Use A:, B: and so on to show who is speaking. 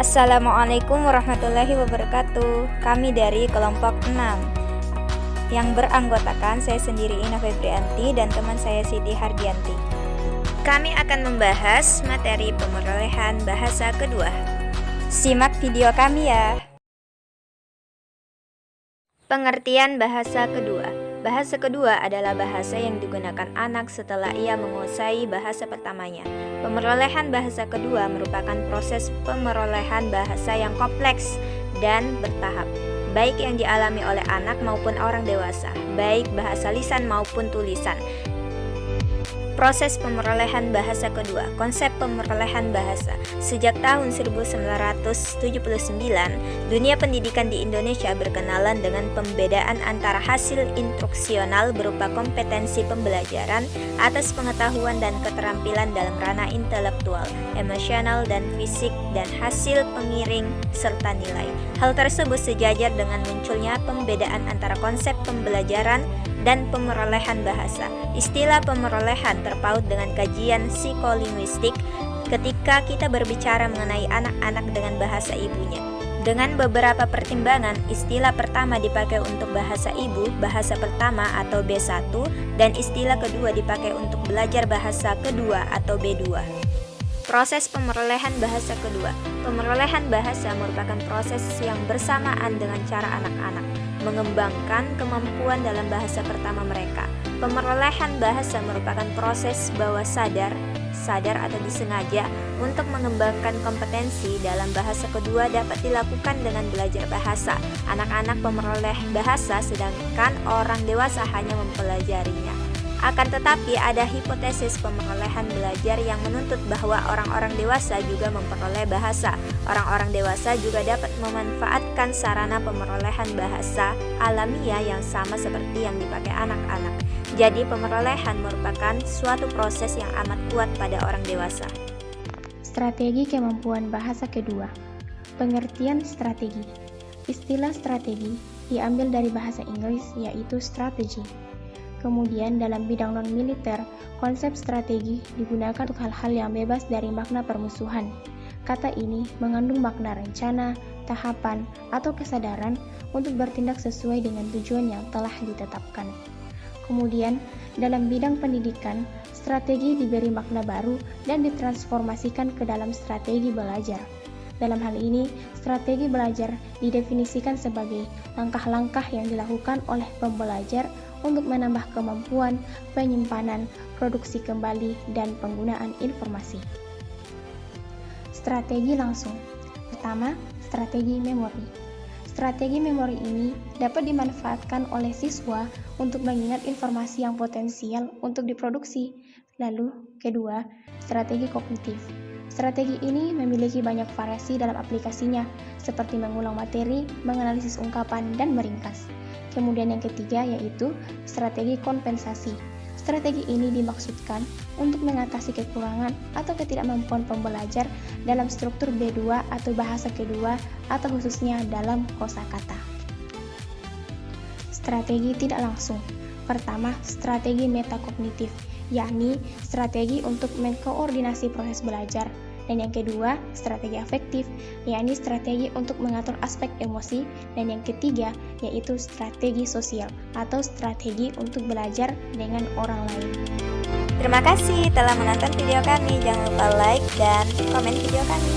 A: Assalamualaikum warahmatullahi wabarakatuh. Kami dari kelompok 6 yang beranggotakan saya sendiri Ina Febrianti dan teman saya Siti Hardianti. Kami akan membahas materi pemerolehan bahasa kedua. Simak video kami ya. Pengertian bahasa kedua. Bahasa kedua adalah bahasa yang digunakan anak setelah ia menguasai bahasa pertamanya. Pemerolehan bahasa kedua merupakan proses pemerolehan bahasa yang kompleks dan bertahap, baik yang dialami oleh anak maupun orang dewasa, baik bahasa lisan maupun tulisan. Proses pemerolehan bahasa kedua. Konsep pemerolehan bahasa. Sejak tahun 1979, dunia pendidikan di Indonesia berkenalan dengan pembedaan antara hasil instruksional berupa kompetensi pembelajaran atas pengetahuan dan keterampilan dalam ranah intelektual, emosional, dan fisik, dan hasil pengiring serta nilai. Hal tersebut sejajar dengan munculnya pembedaan antara konsep pembelajaran dan pemerolehan bahasa. Istilah pemerolehan terpaut dengan kajian psikolinguistik ketika kita berbicara mengenai anak-anak dengan bahasa ibunya. Dengan beberapa pertimbangan, istilah pertama dipakai untuk bahasa ibu, bahasa pertama atau B1, dan istilah kedua dipakai untuk belajar bahasa kedua atau B2. Proses pemerolehan bahasa kedua. Pemerolehan bahasa merupakan proses yang bersamaan dengan cara anak-anak mengembangkan kemampuan dalam bahasa pertama mereka. Pemerolehan bahasa merupakan proses bawah sadar atau disengaja untuk mengembangkan kompetensi dalam bahasa kedua dapat dilakukan dengan belajar bahasa. Anak-anak memeroleh bahasa sedangkan orang dewasa hanya mempelajarinya. Akan tetapi ada hipotesis pemerolehan belajar yang menuntut bahwa orang-orang dewasa juga memperoleh bahasa. Orang-orang dewasa juga dapat memanfaatkan sarana pemerolehan bahasa alamiah yang sama seperti yang dipakai anak-anak. Jadi pemerolehan merupakan suatu proses yang amat kuat pada orang dewasa.
B: Strategi kemampuan bahasa kedua. Pengertian strategi. Istilah strategi diambil dari bahasa Inggris yaitu strategy. Kemudian dalam bidang non-militer, konsep strategi digunakan untuk hal-hal yang bebas dari makna permusuhan. Kata ini mengandung makna rencana, tahapan, atau kesadaran untuk bertindak sesuai dengan tujuan yang telah ditetapkan. Kemudian, dalam bidang pendidikan, strategi diberi makna baru dan ditransformasikan ke dalam strategi belajar. Dalam hal ini, strategi belajar didefinisikan sebagai langkah-langkah yang dilakukan oleh pembelajar untuk menambah kemampuan, penyimpanan, produksi kembali, dan penggunaan informasi. Strategi langsung. Pertama, strategi memori. Strategi memori ini dapat dimanfaatkan oleh siswa untuk mengingat informasi yang potensial untuk diproduksi. Lalu, kedua, strategi kognitif. Strategi ini memiliki banyak variasi dalam aplikasinya, seperti mengulang materi, menganalisis ungkapan, dan meringkas. Kemudian yang ketiga yaitu strategi kompensasi. Strategi ini dimaksudkan untuk mengatasi kekurangan atau ketidakmampuan pembelajar dalam struktur B2 atau bahasa kedua atau khususnya dalam kosakata. Strategi tidak langsung. Pertama, strategi metakognitif, yakni strategi untuk mengkoordinasi proses belajar. Dan yang kedua, strategi afektif, yakni strategi untuk mengatur aspek emosi. Dan yang ketiga, yaitu strategi sosial atau strategi untuk belajar dengan orang lain.
A: Terima kasih telah menonton video kami. Jangan lupa like dan komen video kami.